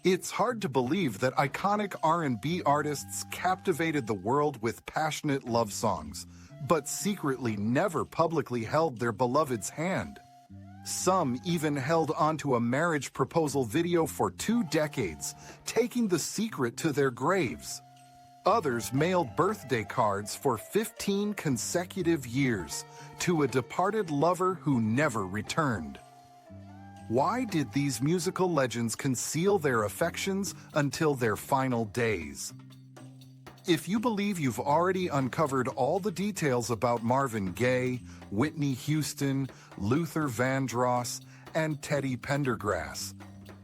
It's hard to believe that iconic R&B artists captivated the world with passionate love songs, but secretly never publicly held their beloved's hand. Some even held onto a marriage proposal video for 2 decades, taking the secret to their graves. Others mailed birthday cards for 15 consecutive years to a departed lover who never returned. Why did these musical legends conceal their affections until their final days? If you believe you've already uncovered all the details about Marvin Gaye, Whitney Houston, Luther Vandross, and Teddy Pendergrass,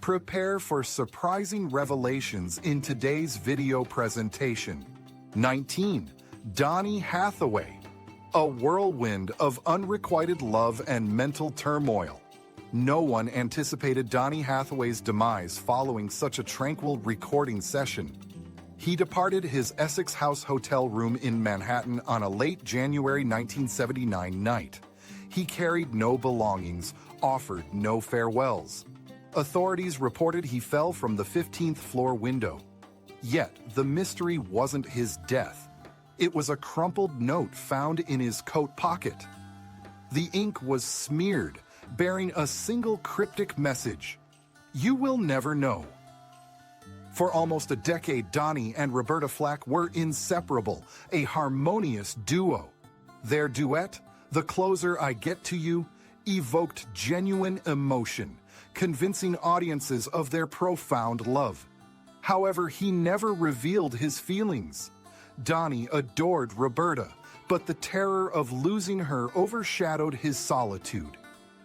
prepare for surprising revelations in today's video presentation. 19. Donny Hathaway, a whirlwind of unrequited love and mental turmoil. No one anticipated Donny Hathaway's demise following such a tranquil recording session. He departed his Essex House hotel room in Manhattan on a late January 1979 night. He carried no belongings, offered no farewells. Authorities reported he fell from the 15th floor window. Yet, the mystery wasn't his death. It was a crumpled note found in his coat pocket. The ink was smeared, bearing a single cryptic message: "You will never know." For almost a decade, Donny and Roberta Flack were inseparable, a harmonious duo. Their duet, "The Closer I Get to You," evoked genuine emotion, convincing audiences of their profound love. However, he never revealed his feelings. Donny adored Roberta, but the terror of losing her overshadowed his solitude.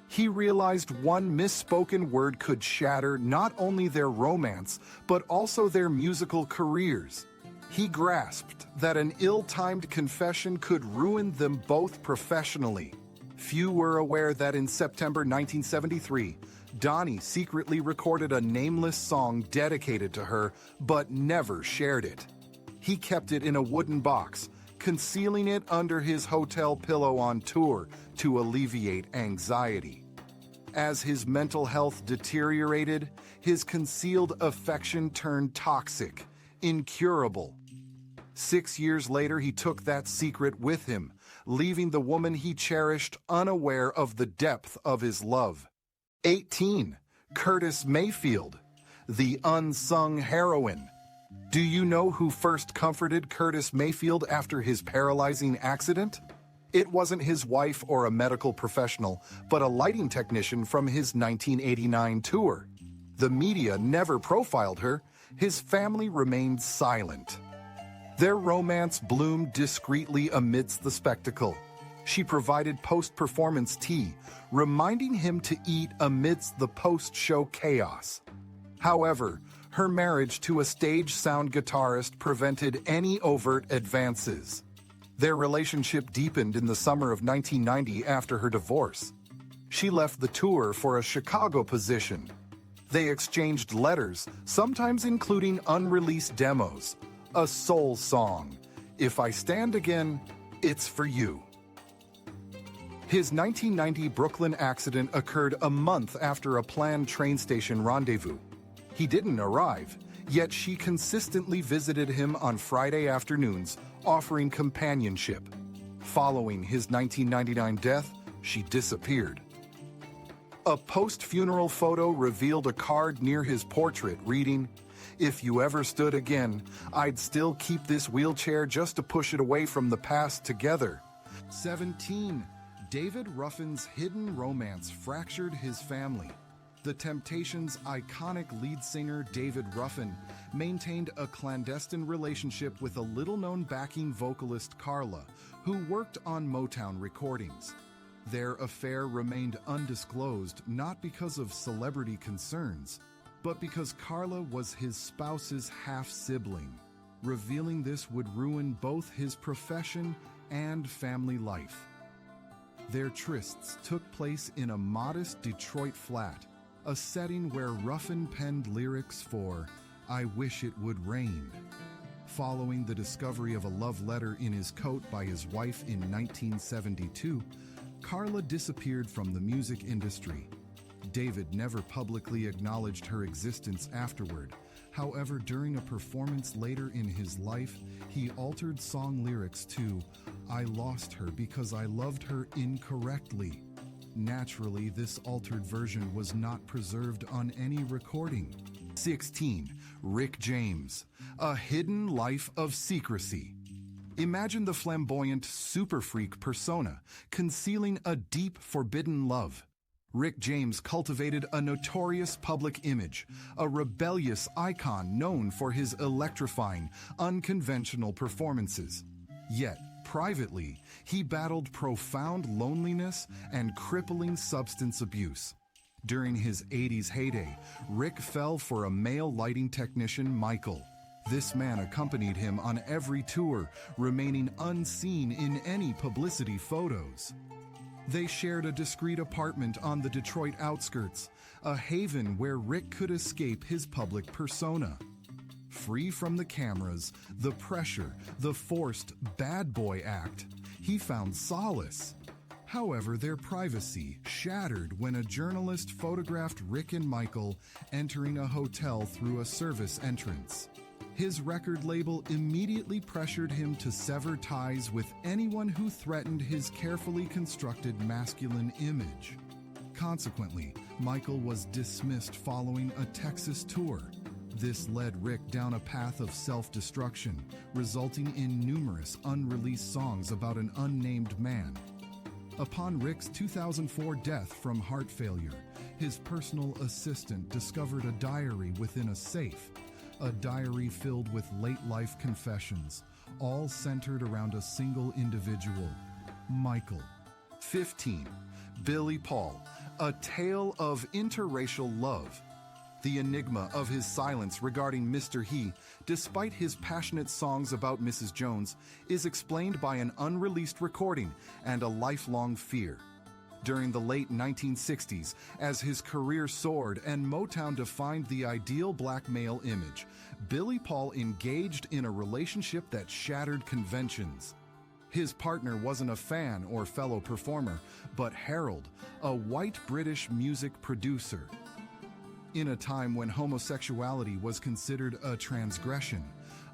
He realized one misspoken word could shatter not only their romance, but also their musical careers. He grasped that an ill-timed confession could ruin them both professionally. Few were aware that in September 1973, Donny secretly recorded a nameless song dedicated to her, but never shared it. He kept it in a wooden box, concealing it under his hotel pillow on tour to alleviate anxiety. As his mental health deteriorated, his concealed affection turned toxic, incurable. 6 years later, he took that secret with him, leaving the woman he cherished unaware of the depth of his love. 18. Curtis Mayfield, the unsung heroine. Do you know who first comforted Curtis Mayfield after his paralyzing accident? It wasn't his wife or a medical professional, but a lighting technician from his 1989 tour. The media never profiled her. His family remained silent. Their romance bloomed discreetly amidst the spectacle. She provided post-performance tea, reminding him to eat amidst the post-show chaos. However, her marriage to a stage sound guitarist prevented any overt advances. Their relationship deepened in the summer of 1990 after her divorce. She left the tour for a Chicago position. They exchanged letters, sometimes including unreleased demos. A soul song, "If I Stand Again, It's For You." His 1990 Brooklyn accident occurred a month after a planned train station rendezvous. He didn't arrive, yet she consistently visited him on Friday afternoons, offering companionship. Following his 1999 death, she disappeared. A post-funeral photo revealed a card near his portrait reading, "If you ever stood again, I'd still keep this wheelchair just to push it away from the past together." 17. David Ruffin's hidden romance fractured his family. The Temptations' iconic lead singer David Ruffin maintained a clandestine relationship with a little-known backing vocalist Carla, who worked on Motown recordings. Their affair remained undisclosed not because of celebrity concerns, but because Carla was his spouse's half-sibling. Revealing this would ruin both his profession and family life. Their trysts took place in a modest Detroit flat, a setting where Ruffin penned lyrics for "I Wish It Would Rain." Following the discovery of a love letter in his coat by his wife in 1972, Carla disappeared from the music industry. David never publicly acknowledged her existence afterward. However, during a performance later in his life, he altered song lyrics to "I lost her because I loved her incorrectly." Naturally, this altered version was not preserved on any recording. 16. Rick James, A Hidden Life of Secrecy. Imagine the flamboyant super freak persona concealing a deep, forbidden love. Rick James cultivated a notorious public image, a rebellious icon known for his electrifying, unconventional performances. Yet, privately, he battled profound loneliness and crippling substance abuse. During his 80s heyday, Rick fell for a male lighting technician, Michael. This man accompanied him on every tour, remaining unseen in any publicity photos. They shared a discreet apartment on the Detroit outskirts, a haven where Rick could escape his public persona. Free from the cameras, the pressure, the forced bad boy act, he found solace. However, their privacy shattered when a journalist photographed Rick and Michael entering a hotel through a service entrance. His record label immediately pressured him to sever ties with anyone who threatened his carefully constructed masculine image. Consequently, Michael was dismissed following a Texas tour. This led Rick down a path of self-destruction, resulting in numerous unreleased songs about an unnamed man. Upon Rick's 2004 death from heart failure, his personal assistant discovered a diary within a safe, a diary filled with late-life confessions, all centered around a single individual, Michael. 15. Billy Paul, A Tale of Interracial Love. The enigma of his silence regarding Mr. He, despite his passionate songs about Mrs. Jones, is explained by an unreleased recording and a lifelong fear. During the late 1960s, as his career soared and Motown defined the ideal black male image, Billy Paul engaged in a relationship that shattered conventions. His partner wasn't a fan or fellow performer, but Harold, a white British music producer. In a time when homosexuality was considered a transgression,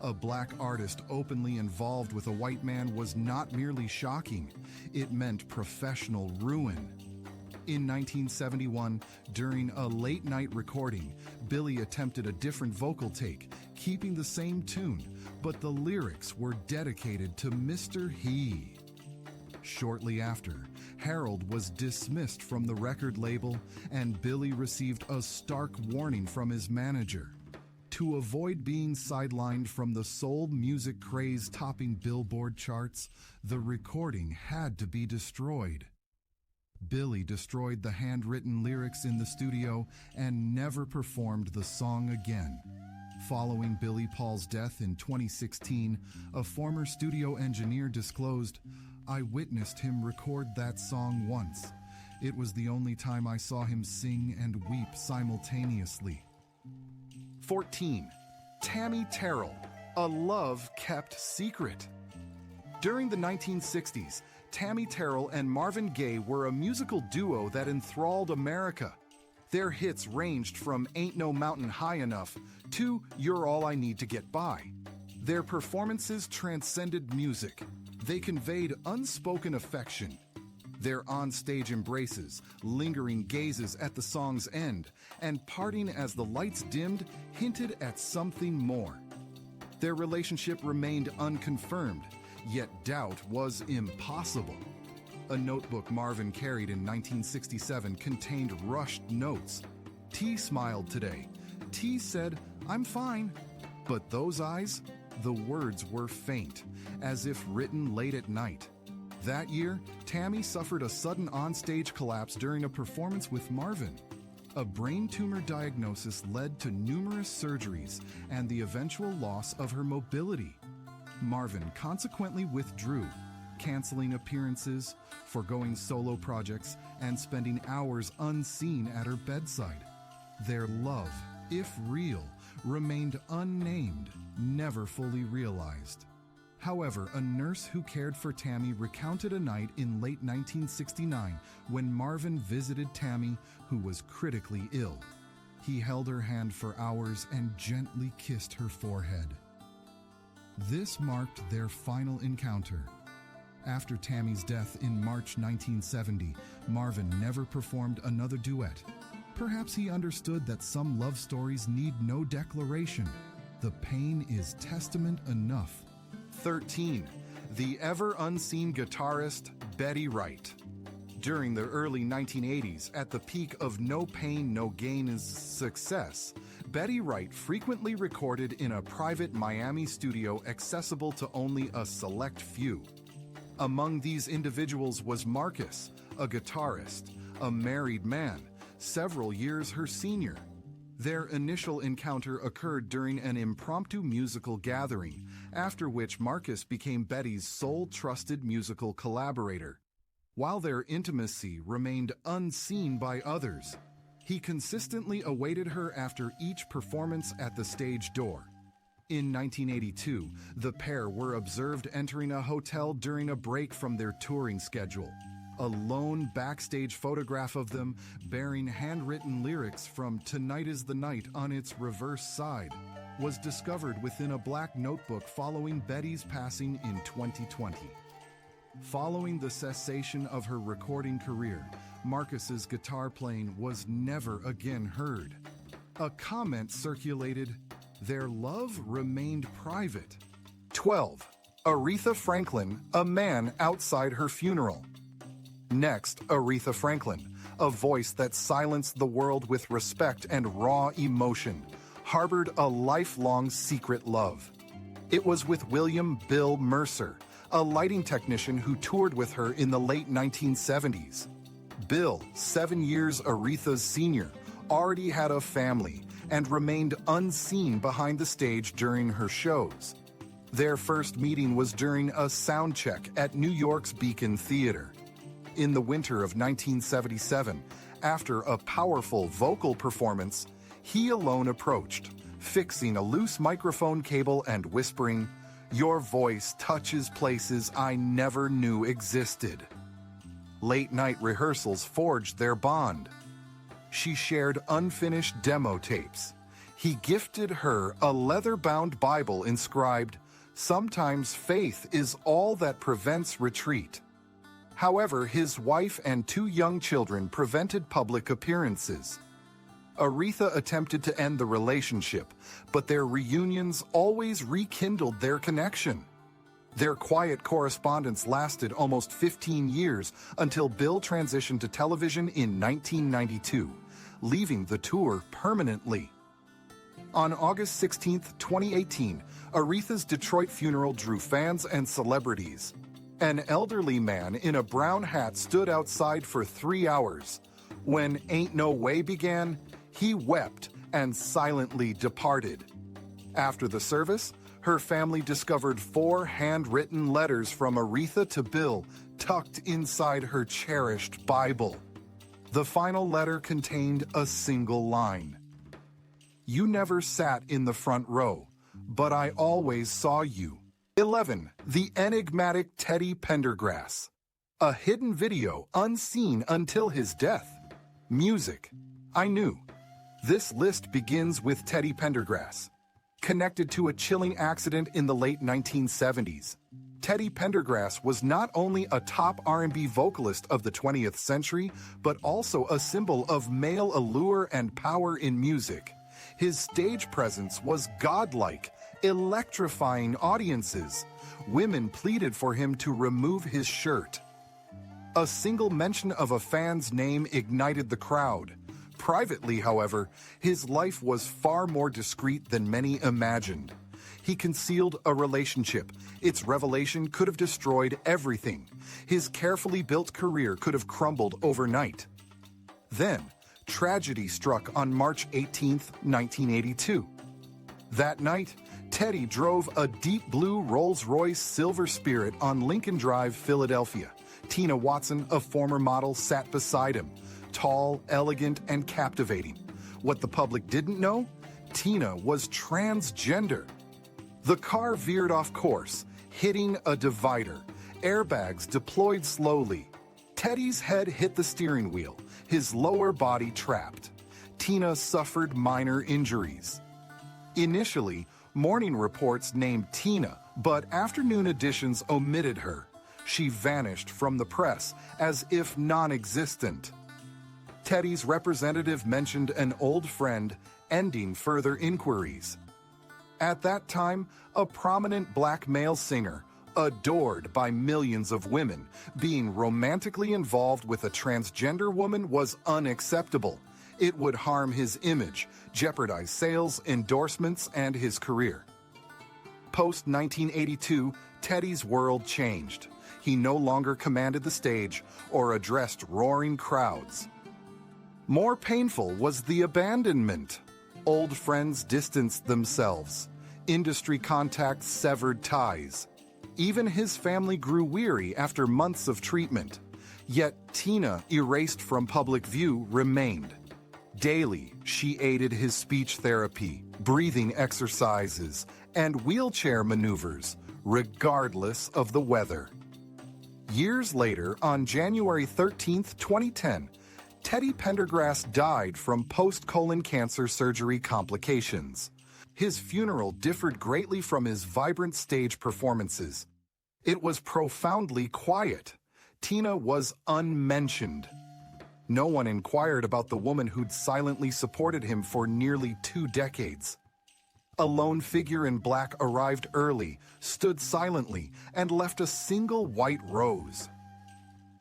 a black artist openly involved with a white man was not merely shocking, it meant professional ruin. In 1971, during a late-night recording, Billy attempted a different vocal take, keeping the same tune, but the lyrics were dedicated to Mr. He. Shortly after, Harold was dismissed from the record label, and Billy received a stark warning from his manager. To avoid being sidelined from the soul music craze topping Billboard charts, the recording had to be destroyed. Billy destroyed the handwritten lyrics in the studio and never performed the song again. Following Billy Paul's death in 2016, a former studio engineer disclosed, "I witnessed him record that song once. It was the only time I saw him sing and weep simultaneously." 14. Tammy Terrell, A Love Kept Secret. During the 1960s, Tammy Terrell and Marvin Gaye were a musical duo that enthralled America. Their hits ranged from Ain't No Mountain High Enough to You're All I Need to Get By. Their performances transcended music. They conveyed unspoken affection. Their on-stage embraces, lingering gazes at the song's end, and parting as the lights dimmed hinted at something more. Their relationship remained unconfirmed, yet doubt was impossible. A notebook Marvin carried in 1967 contained rushed notes. T smiled today. T said, "I'm fine." But those eyes? The words were faint, as if written late at night. That year, Tammy suffered a sudden on-stage collapse during a performance with Marvin. A brain tumor diagnosis led to numerous surgeries and the eventual loss of her mobility. Marvin consequently withdrew, canceling appearances, forgoing solo projects, and spending hours unseen at her bedside. Their love, if real, remained unnamed, never fully realized. However, a nurse who cared for Tammy recounted a night in late 1969 when Marvin visited Tammy, who was critically ill. He held her hand for hours and gently kissed her forehead. This marked their final encounter. After Tammy's death in March 1970, Marvin never performed another duet. Perhaps he understood that some love stories need no declaration. The pain is testament enough. 13. The ever-unseen guitarist Betty Wright. During the early 1980s, at the peak of No Pain, No Gain's success, Betty Wright frequently recorded in a private Miami studio accessible to only a select few. Among these individuals was Marcus, a guitarist, a married man, several years her senior. Their initial encounter occurred during an impromptu musical gathering, after which Marcus became Betty's sole trusted musical collaborator. While their intimacy remained unseen by others, he consistently awaited her after each performance at the stage door. In 1982, the pair were observed entering a hotel during a break from their touring schedule. A lone backstage photograph of them, bearing handwritten lyrics from "Tonight is the Night" on its reverse side, was discovered within a black notebook following Betty's passing in 2020. Following the cessation of her recording career, Marcus's guitar playing was never again heard. A comment circulated, "Their love remained private." 12. Aretha Franklin, a man outside her funeral. Next, Aretha Franklin, a voice that silenced the world with respect and raw emotion, harbored a lifelong secret love. It was with William Bill Mercer, a lighting technician who toured with her in the late 1970s. Bill, 7 years Aretha's senior, already had a family and remained unseen behind the stage during her shows. Their first meeting was during a sound check at New York's Beacon Theater. In the winter of 1977, after a powerful vocal performance, he alone approached, fixing a loose microphone cable and whispering, "Your voice touches places I never knew existed." Late-night rehearsals forged their bond. She shared unfinished demo tapes. He gifted her a leather-bound Bible inscribed, "Sometimes faith is all that prevents retreat." However, his wife and 2 young children prevented public appearances. Aretha attempted to end the relationship, but their reunions always rekindled their connection. Their quiet correspondence lasted almost 15 years until Bill transitioned to television in 1992, leaving the tour permanently. On August 16, 2018, Aretha's Detroit funeral drew fans and celebrities. An elderly man in a brown hat stood outside for 3 hours. When "Ain't No Way" began, he wept and silently departed. After the service, her family discovered 4 handwritten letters from Aretha to Bill tucked inside her cherished Bible. The final letter contained a single line. "You never sat in the front row, but I always saw you." 11. The enigmatic Teddy Pendergrass. A hidden video unseen until his death. Music. I knew. This list begins with Teddy Pendergrass. Connected to a chilling accident in the late 1970s, Teddy Pendergrass was not only a top R&B vocalist of the 20th century, but also a symbol of male allure and power in music. His stage presence was godlike, electrifying audiences. Women pleaded for him to remove his shirt. A single mention of a fan's name ignited the crowd. Privately, however, his life was far more discreet than many imagined. He concealed a relationship. Its revelation could have destroyed everything. His carefully built career could have crumbled overnight. Then, tragedy struck on March 18, 1982. That night, Teddy drove a deep blue Rolls-Royce Silver Spirit on Lincoln Drive, Philadelphia. Tina Watson, a former model, sat beside him. Tall, elegant, and captivating. What the public didn't know? Tina was transgender. The car veered off course, hitting a divider. Airbags deployed slowly. Teddy's head hit the steering wheel, his lower body trapped. Tina suffered minor injuries. Initially, morning reports named Tina, but afternoon editions omitted her. She vanished from the press as if non-existent. Teddy's representative mentioned an old friend, ending further inquiries. At that time, a prominent black male singer, adored by millions of women, being romantically involved with a transgender woman was unacceptable. It would harm his image, jeopardize sales, endorsements, and his career. Post-1982, Teddy's world changed. He no longer commanded the stage or addressed roaring crowds. More painful was the abandonment. Old friends distanced themselves. Industry contacts severed ties. Even his family grew weary after months of treatment. Yet Tina, erased from public view, remained. Daily, she aided his speech therapy, breathing exercises, and wheelchair maneuvers, regardless of the weather. Years later, on January 13, 2010, Teddy Pendergrass died from post-colon cancer surgery complications. His funeral differed greatly from his vibrant stage performances. It was profoundly quiet. Tina was unmentioned. No one inquired about the woman who'd silently supported him for nearly 2 decades. A lone figure in black arrived early, stood silently, and left a single white rose.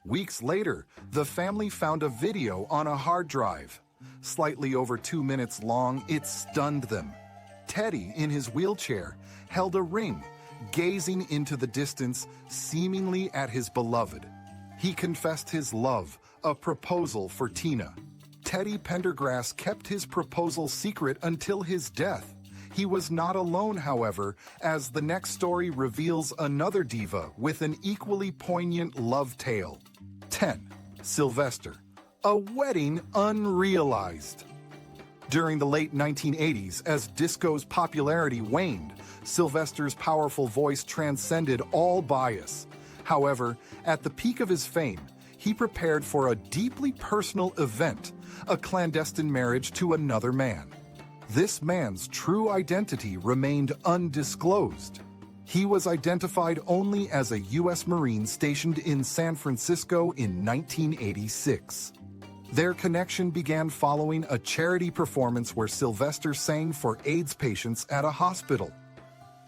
Weeks later, the family found a video on a hard drive. Slightly over 2 minutes long, it stunned them. Teddy, in his wheelchair, held a ring, gazing into the distance, seemingly at his beloved. He confessed his love, a proposal for Tina. Teddy Pendergrass kept his proposal secret until his death. He was not alone, however, as the next story reveals another diva with an equally poignant love tale. 10. Sylvester. A wedding unrealized. During the late 1980s, as disco's popularity waned, Sylvester's powerful voice transcended all bias. However, at the peak of his fame, he prepared for a deeply personal event, a clandestine marriage to another man. This man's true identity remained undisclosed. He was identified only as a U.S. Marine stationed in San Francisco in 1986. Their connection began following a charity performance where Sylvester sang for AIDS patients at a hospital.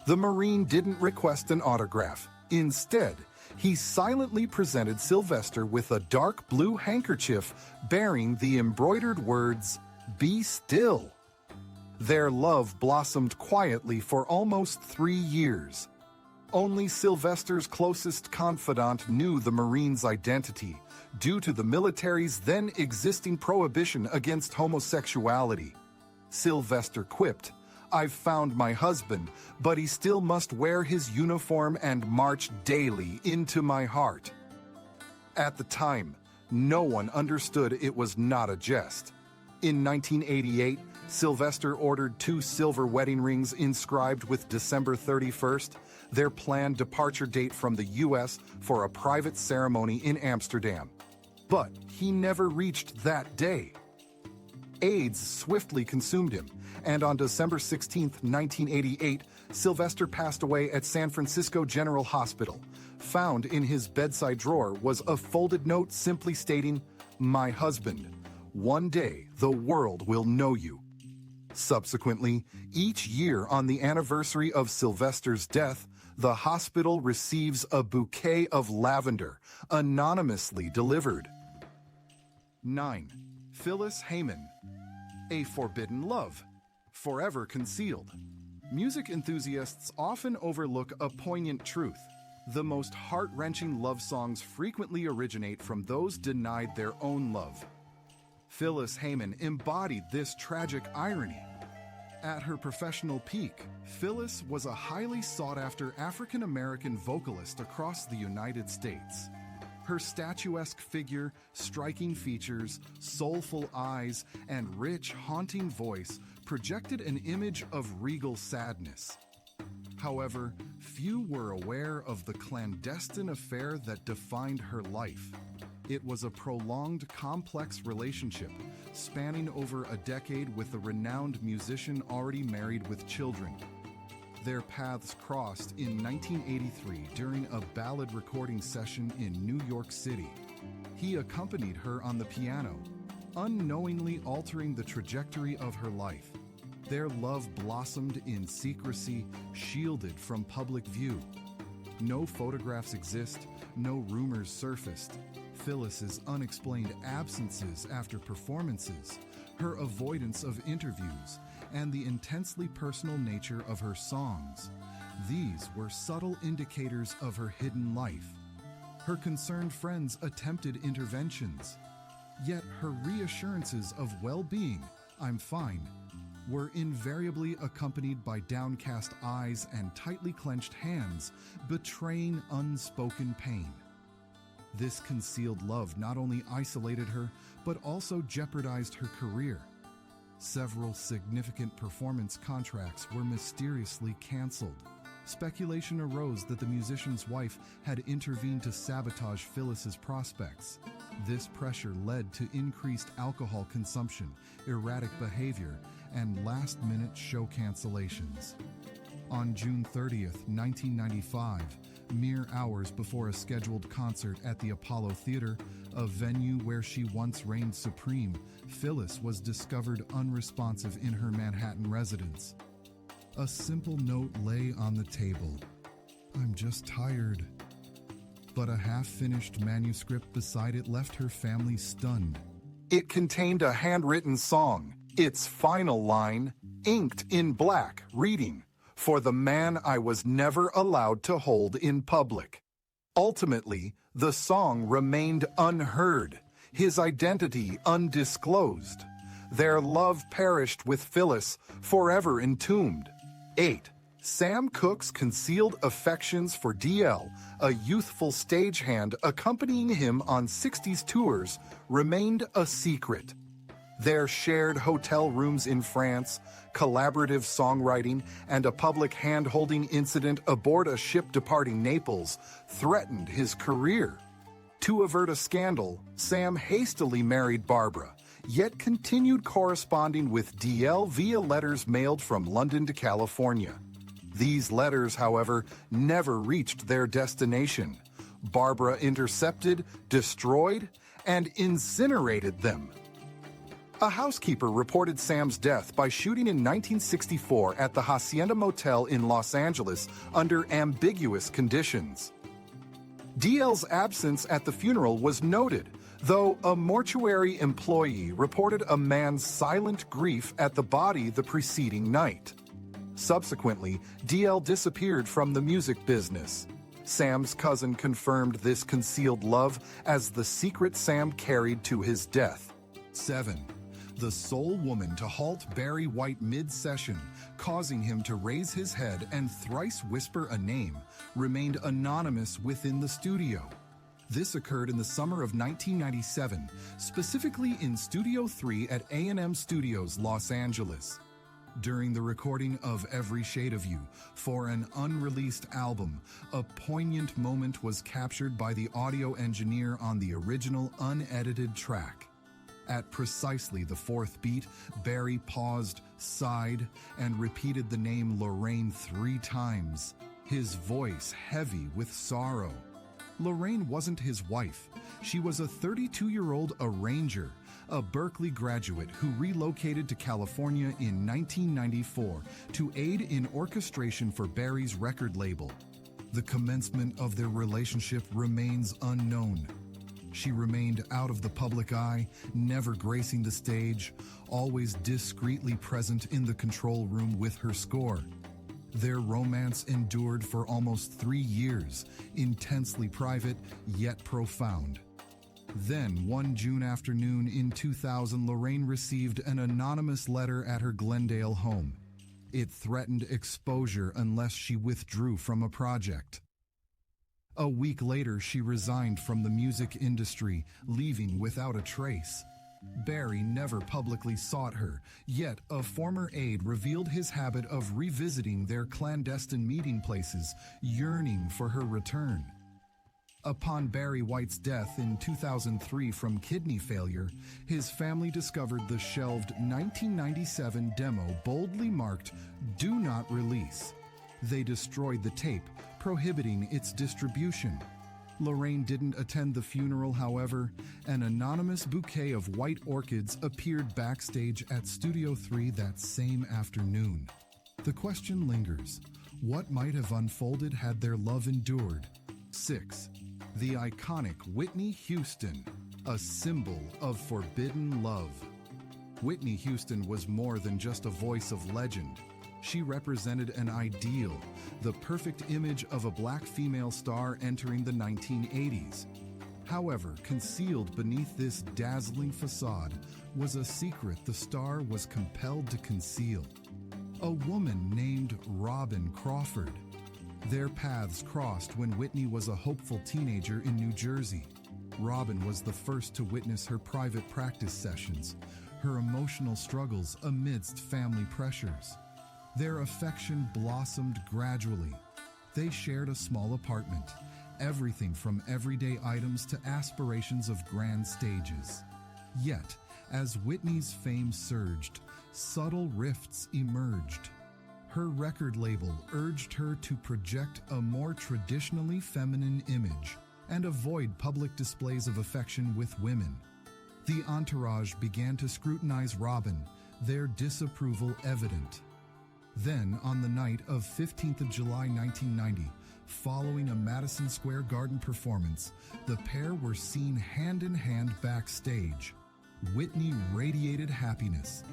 The Marine didn't request an autograph. Instead, he silently presented Sylvester with a dark blue handkerchief bearing the embroidered words, "Be still." Their love blossomed quietly for almost 3 years. Only Sylvester's closest confidant knew the Marine's identity, due to the military's then existing prohibition against homosexuality. Sylvester quipped, "I've found my husband, but he still must wear his uniform and march daily into my heart." At the time, no one understood it was not a jest. In 1988, Sylvester ordered 2 silver wedding rings inscribed with December 31st, their planned departure date from the U.S. for a private ceremony in Amsterdam. But he never reached that day. AIDS swiftly consumed him, and on December 16, 1988, Sylvester passed away at San Francisco General Hospital. Found in his bedside drawer was a folded note simply stating, "My husband, one day the world will know you." Subsequently, each year on the anniversary of Sylvester's death, the hospital receives a bouquet of lavender, anonymously delivered. 9. Phyllis Hyman. A forbidden love, forever concealed. Music enthusiasts often overlook a poignant truth. The most heart-wrenching love songs frequently originate from those denied their own love. Phyllis Hyman embodied this tragic irony. At her professional peak, Phyllis was a highly sought-after African-American vocalist across the United States. Her statuesque figure, striking features, soulful eyes, and rich, haunting voice projected an image of regal sadness. However, few were aware of the clandestine affair that defined her life. It was a prolonged, complex relationship, spanning over a decade with a renowned musician already married with children. Their paths crossed in 1983 during a ballad recording session in New York City. He accompanied her on the piano, unknowingly altering the trajectory of her life. Their love blossomed in secrecy, shielded from public view. No photographs exist, no rumors surfaced. Phyllis's unexplained absences after performances, her avoidance of interviews, and the intensely personal nature of her songs. These were subtle indicators of her hidden life. Her concerned friends attempted interventions. Yet her reassurances of well-being, "I'm fine," were invariably accompanied by downcast eyes and tightly clenched hands, betraying unspoken pain. This concealed love not only isolated her, but also jeopardized her career. Several significant performance contracts were mysteriously canceled. Speculation arose that the musician's wife had intervened to sabotage Phyllis's prospects. This pressure led to increased alcohol consumption, erratic behavior, and last-minute show cancellations. On June 30th, 1995, mere hours before a scheduled concert at the Apollo Theater, a venue where she once reigned supreme, Phyllis was discovered unresponsive in her Manhattan residence. A simple note lay on the table. "I'm just tired." But a half-finished manuscript beside it left her family stunned. It contained a handwritten song, its final line, inked in black, reading, "For the man I was never allowed to hold in public." Ultimately, the song remained unheard, his identity undisclosed. Their love perished with Phyllis, forever entombed. 8. Sam Cooke's concealed affections for DL, a youthful stagehand accompanying him on 60s tours, remained a secret. Their shared hotel rooms in France, collaborative songwriting, and a public hand-holding incident aboard a ship departing Naples threatened his career. To avert a scandal, Sam hastily married Barbara, yet continued corresponding with DL via letters mailed from London to California. These letters, however, never reached their destination. Barbara intercepted, destroyed, and incinerated them. A housekeeper reported Sam's death by shooting in 1964 at the Hacienda Motel in Los Angeles under ambiguous conditions. DL's absence at the funeral was noted, though a mortuary employee reported a man's silent grief at the body the preceding night. Subsequently, DL disappeared from the music business. Sam's cousin confirmed this concealed love as the secret Sam carried to his death. 7. The sole woman to halt Barry White mid-session, causing him to raise his head and thrice whisper a name, remained anonymous within the studio. This occurred in the summer of 1997, specifically in Studio 3 at A&M Studios, Los Angeles. During the recording of Every Shade of You for an unreleased album, a poignant moment was captured by the audio engineer on the original unedited track. At precisely the fourth beat, Barry paused, sighed, and repeated the name Lorraine 3 times, his voice heavy with sorrow. Lorraine wasn't his wife. She was a 32-year-old arranger, a Berkeley graduate who relocated to California in 1994 to aid in orchestration for Barry's record label. The commencement of their relationship remains unknown. She remained out of the public eye, never gracing the stage, always discreetly present in the control room with her score. Their romance endured for almost 3 years, intensely private yet profound. Then, one June afternoon in 2000, Lorraine received an anonymous letter at her Glendale home. It threatened exposure unless she withdrew from a project. A week later, she resigned from the music industry, leaving without a trace. Barry never publicly sought her, yet a former aide revealed his habit of revisiting their clandestine meeting places, yearning for her return. Upon Barry White's death in 2003 from kidney failure, his family discovered the shelved 1997 demo boldly marked "Do Not Release." They destroyed the tape, prohibiting its distribution. Lorraine didn't attend the funeral, however. An anonymous bouquet of white orchids appeared backstage at Studio 3 that same afternoon. The question lingers: what might have unfolded had their love endured? 6. The iconic Whitney Houston, a symbol of forbidden love. Whitney Houston was more than just a voice of legend. She represented an ideal, the perfect image of a black female star entering the 1980s. However, concealed beneath this dazzling facade was a secret the star was compelled to conceal. A woman named Robin Crawford. Their paths crossed when Whitney was a hopeful teenager in New Jersey. Robin was the first to witness her private practice sessions, her emotional struggles amidst family pressures. Their affection blossomed gradually. They shared a small apartment, everything from everyday items to aspirations of grand stages. Yet, as Whitney's fame surged, subtle rifts emerged. Her record label urged her to project a more traditionally feminine image and avoid public displays of affection with women. The entourage began to scrutinize Robin, their disapproval evident. Then, on the night of 15th of July 1990, following a Madison Square Garden performance, the pair were seen hand-in-hand backstage. Whitney radiated happiness.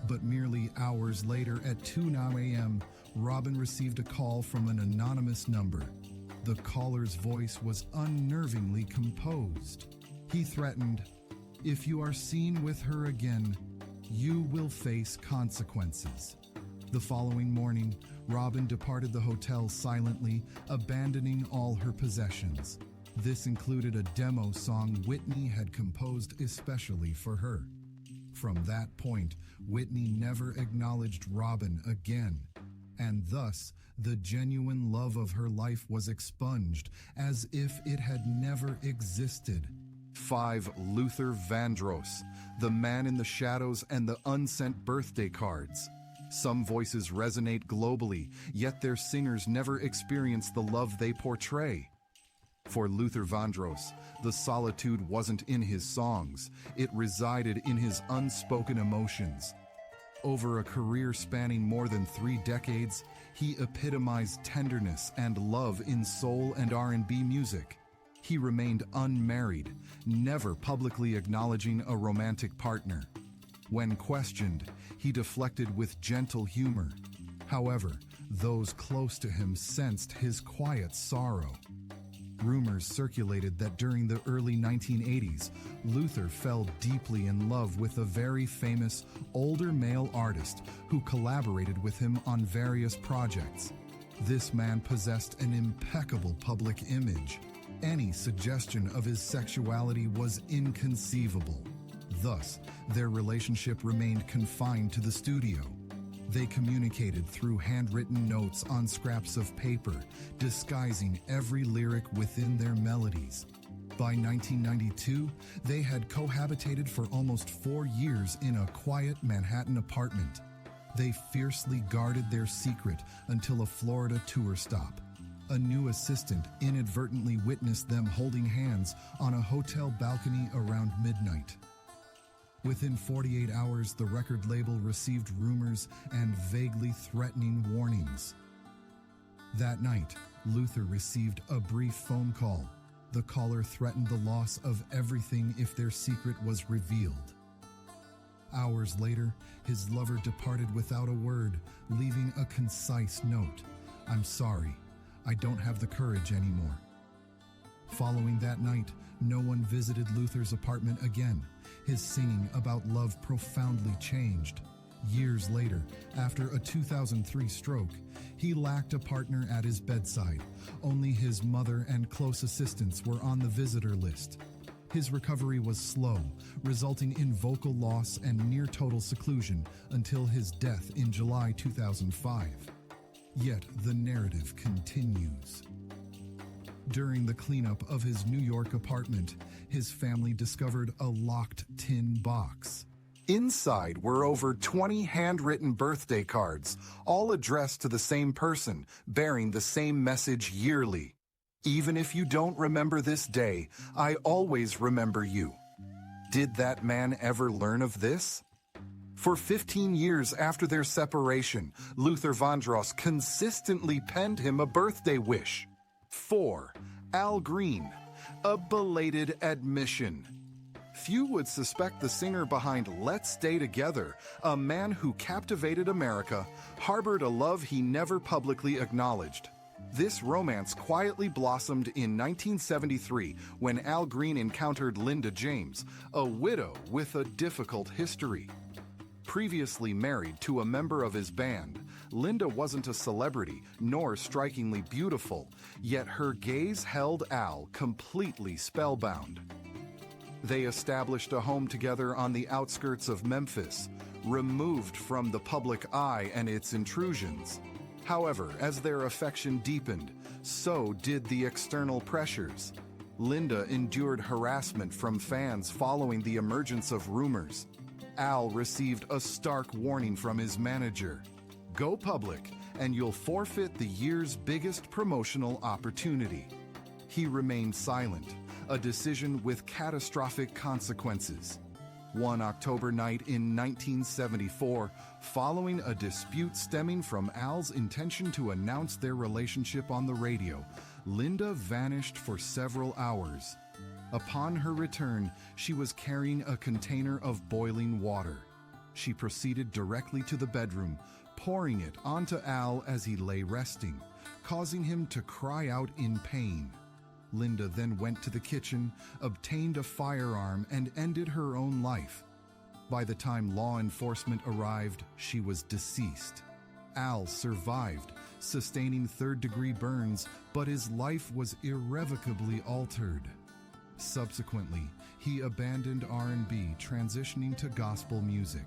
But merely hours later at 2:09 a.m., Robin received a call from an anonymous number. The caller's voice was unnervingly composed. He threatened, "If you are seen with her again, you will face consequences." The following morning, Robin departed the hotel silently, abandoning all her possessions. This included a demo song Whitney had composed especially for her. From that point, Whitney never acknowledged Robin again, and thus the genuine love of her life was expunged as if it had never existed. 5. Luther Vandross, the man in the shadows and the unsent birthday cards. Some voices resonate globally, yet their singers never experience the love they portray. For Luther Vandross, the solitude wasn't in his songs, it resided in his unspoken emotions. Over a career spanning more than 3 decades, he epitomized tenderness and love in soul and R&B music. He remained unmarried, never publicly acknowledging a romantic partner. When questioned, he deflected with gentle humor. However, those close to him sensed his quiet sorrow. Rumors circulated that during the early 1980s, Luther fell deeply in love with a very famous older male artist who collaborated with him on various projects. This man possessed an impeccable public image. Any suggestion of his sexuality was inconceivable. Thus, their relationship remained confined to the studio. They communicated through handwritten notes on scraps of paper, disguising every lyric within their melodies. By 1992, they had cohabitated for almost 4 years in a quiet Manhattan apartment. They fiercely guarded their secret until a Florida tour stop. A new assistant inadvertently witnessed them holding hands on a hotel balcony around midnight. Within 48 hours, the record label received rumors and vaguely threatening warnings. That night, Luther received a brief phone call. The caller threatened the loss of everything if their secret was revealed. Hours later, his lover departed without a word, leaving a concise note: "I'm sorry, I don't have the courage anymore." Following that night, no one visited Luther's apartment again. His singing about love profoundly changed. Years later, after a 2003 stroke, he lacked a partner at his bedside. Only his mother and close assistants were on the visitor list. His recovery was slow, resulting in vocal loss and near-total seclusion until his death in July 2005. Yet the narrative continues. During the cleanup of his New York apartment, his family discovered a locked tin box. Inside were over 20 handwritten birthday cards, all addressed to the same person, bearing the same message yearly. Even if you don't remember this day, I always remember you. Did that man ever learn of this? For 15 years after their separation, Luther Vandross consistently penned him a birthday wish. 4. Al Green, a belated admission. Few would suspect the singer behind Let's Stay Together, a man who captivated America, harbored a love he never publicly acknowledged. This romance quietly blossomed in 1973 when Al Green encountered Linda James, a widow with a difficult history. Previously married to a member of his band, Linda wasn't a celebrity nor strikingly beautiful, yet her gaze held Al completely spellbound. They established a home together on the outskirts of Memphis, removed from the public eye and its intrusions. However, as their affection deepened, so did the external pressures. Linda endured harassment from fans following the emergence of rumors. Al received a stark warning from his manager. Go public, and you'll forfeit the year's biggest promotional opportunity. He remained silent, a decision with catastrophic consequences. One October night in 1974, following a dispute stemming from Al's intention to announce their relationship on the radio, Linda vanished for several hours. Upon her return, she was carrying a container of boiling water. She proceeded directly to the bedroom, pouring it onto Al as he lay resting, causing him to cry out in pain. Linda then went to the kitchen, obtained a firearm, and ended her own life. By the time law enforcement arrived, she was deceased. Al survived, sustaining third-degree burns, but his life was irrevocably altered. Subsequently, he abandoned R&B, transitioning to gospel music.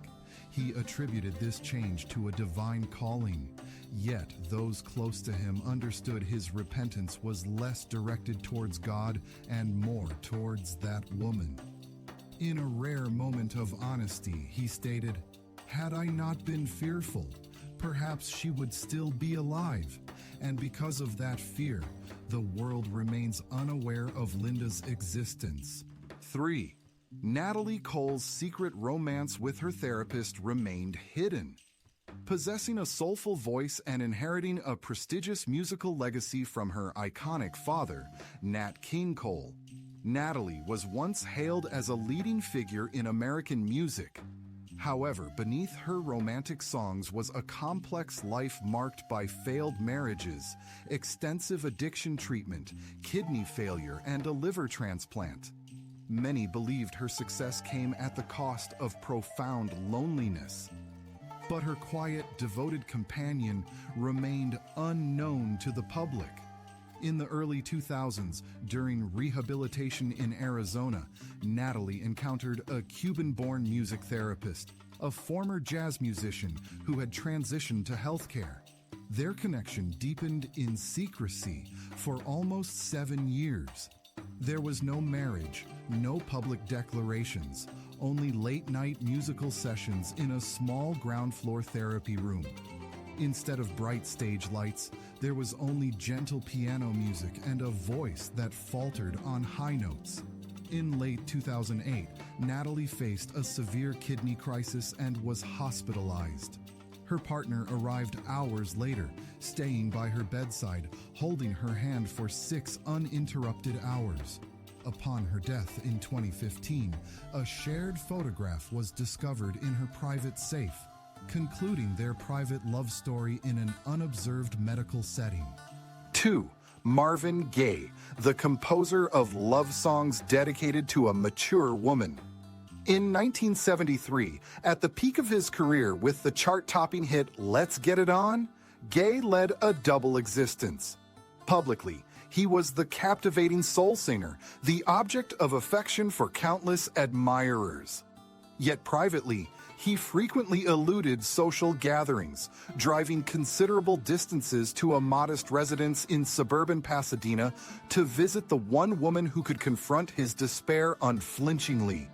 He attributed this change to a divine calling. Yet those close to him understood his repentance was less directed towards God and more towards that woman. In a rare moment of honesty, he stated, "Had I not been fearful, perhaps she would still be alive. And because of that fear, the world remains unaware of Linda's existence." 3. Natalie Cole's secret romance with her therapist remained hidden. Possessing a soulful voice and inheriting a prestigious musical legacy from her iconic father, Nat King Cole, Natalie was once hailed as a leading figure in American music. However, beneath her romantic songs was a complex life marked by failed marriages, extensive addiction treatment, kidney failure, and a liver transplant. Many believed her success came at the cost of profound loneliness. But her quiet, devoted companion remained unknown to the public. In the early 2000s, during rehabilitation in Arizona, Natalie encountered a Cuban-born music therapist, a former jazz musician who had transitioned to healthcare. Their connection deepened in secrecy for almost 7 years. There was no marriage, no public declarations, only late-night musical sessions in a small ground-floor therapy room. Instead of bright stage lights, there was only gentle piano music and a voice that faltered on high notes. In late 2008, Natalie faced a severe kidney crisis and was hospitalized. Her partner arrived hours later, staying by her bedside, holding her hand for 6 uninterrupted hours. Upon her death in 2015, a shared photograph was discovered in her private safe, concluding their private love story in an unobserved medical setting. 2. Marvin Gaye, the composer of love songs dedicated to a mature woman. In 1973, at the peak of his career with the chart-topping hit Let's Get It On, Gaye led a double existence. Publicly, He was the captivating soul singer, the object of affection for countless admirers. Yet privately, he frequently eluded social gatherings, driving considerable distances to a modest residence in suburban Pasadena to visit the one woman who could confront his despair unflinchingly.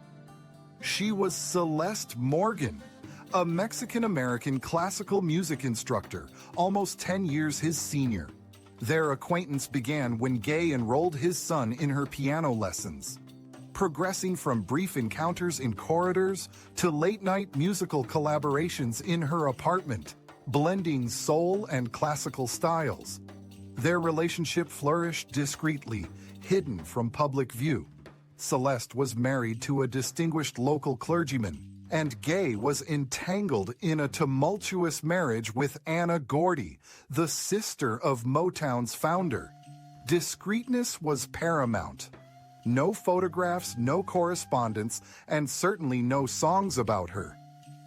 She was Celeste Morgan, a Mexican-American classical music instructor, almost 10 years his senior. Their acquaintance began when Gaye enrolled his son in her piano lessons, progressing from brief encounters in corridors to late-night musical collaborations in her apartment, blending soul and classical styles. Their relationship flourished discreetly, hidden from public view. Celeste was married to a distinguished local clergyman, and Gaye was entangled in a tumultuous marriage with Anna Gordy, the sister of Motown's founder. Discreetness was paramount. No photographs, no correspondence, and certainly no songs about her.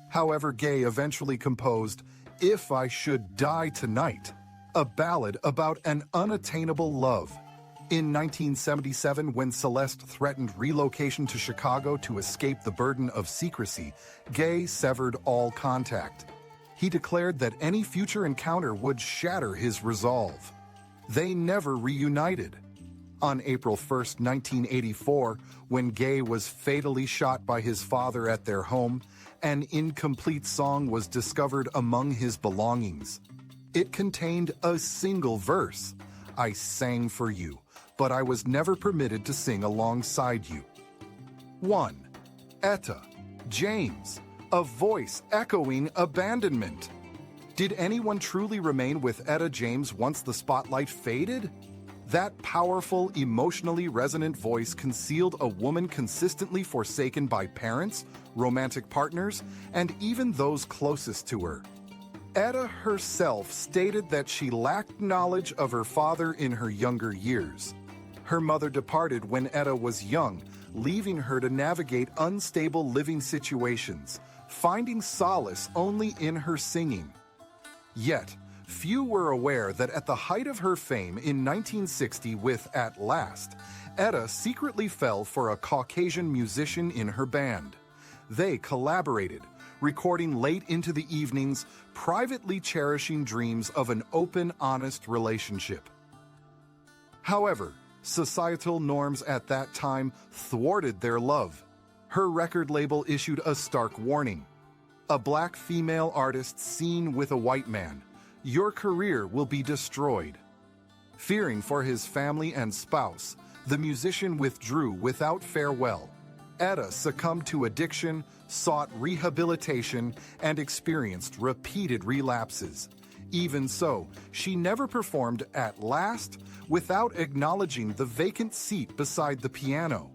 However, Gaye eventually composed If I Should Die Tonight, a ballad about an unattainable love. In 1977, when Celeste threatened relocation to Chicago to escape the burden of secrecy, Gaye severed all contact. He declared that any future encounter would shatter his resolve. They never reunited. On April 1, 1984, when Gaye was fatally shot by his father at their home, an incomplete song was discovered among his belongings. It contained a single verse, I sang for you, but I was never permitted to sing alongside you. 1. Etta James, a voice echoing abandonment. Did anyone truly remain with Etta James once the spotlight faded? That powerful, emotionally resonant voice concealed a woman consistently forsaken by parents, romantic partners, and even those closest to her. Etta herself stated that she lacked knowledge of her father in her younger years. Her mother departed when Etta was young, leaving her to navigate unstable living situations, finding solace only in her singing. Yet, few were aware that at the height of her fame in 1960 with At Last, Etta secretly fell for a Caucasian musician in her band. They collaborated, recording late into the evenings, privately cherishing dreams of an open, honest relationship. However, societal norms at that time thwarted their love. Her record label issued a stark warning. A black female artist seen with a white man. Your career will be destroyed. Fearing for his family and spouse, the musician withdrew without farewell. Etta succumbed to addiction, sought rehabilitation, and experienced repeated relapses. Even so, she never performed At Last without acknowledging the vacant seat beside the piano.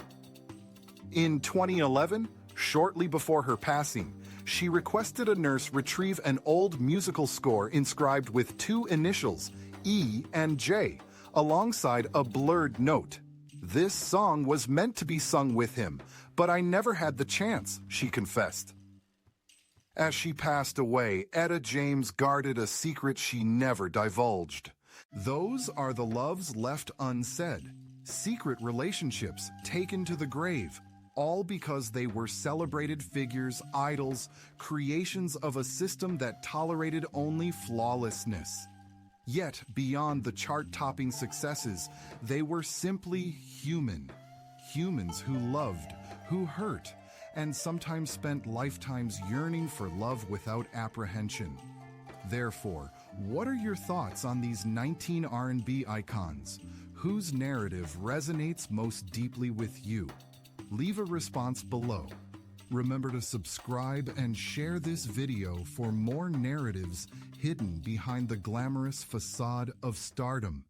In 2011, shortly before her passing, she requested a nurse retrieve an old musical score inscribed with two initials, E and J, alongside a blurred note. This song was meant to be sung with him, but I never had the chance, she confessed. As she passed away, Etta James guarded a secret she never divulged. Those are the loves left unsaid, secret relationships taken to the grave, all because they were celebrated figures, idols, creations of a system that tolerated only flawlessness. Yet, beyond the chart-topping successes, they were simply human. Humans who loved, who hurt, and sometimes spent lifetimes yearning for love without apprehension. Therefore, what are your thoughts on these 19 R&B icons? Whose narrative resonates most deeply with you? Leave a response below. Remember to subscribe and share this video for more narratives hidden behind the glamorous facade of stardom.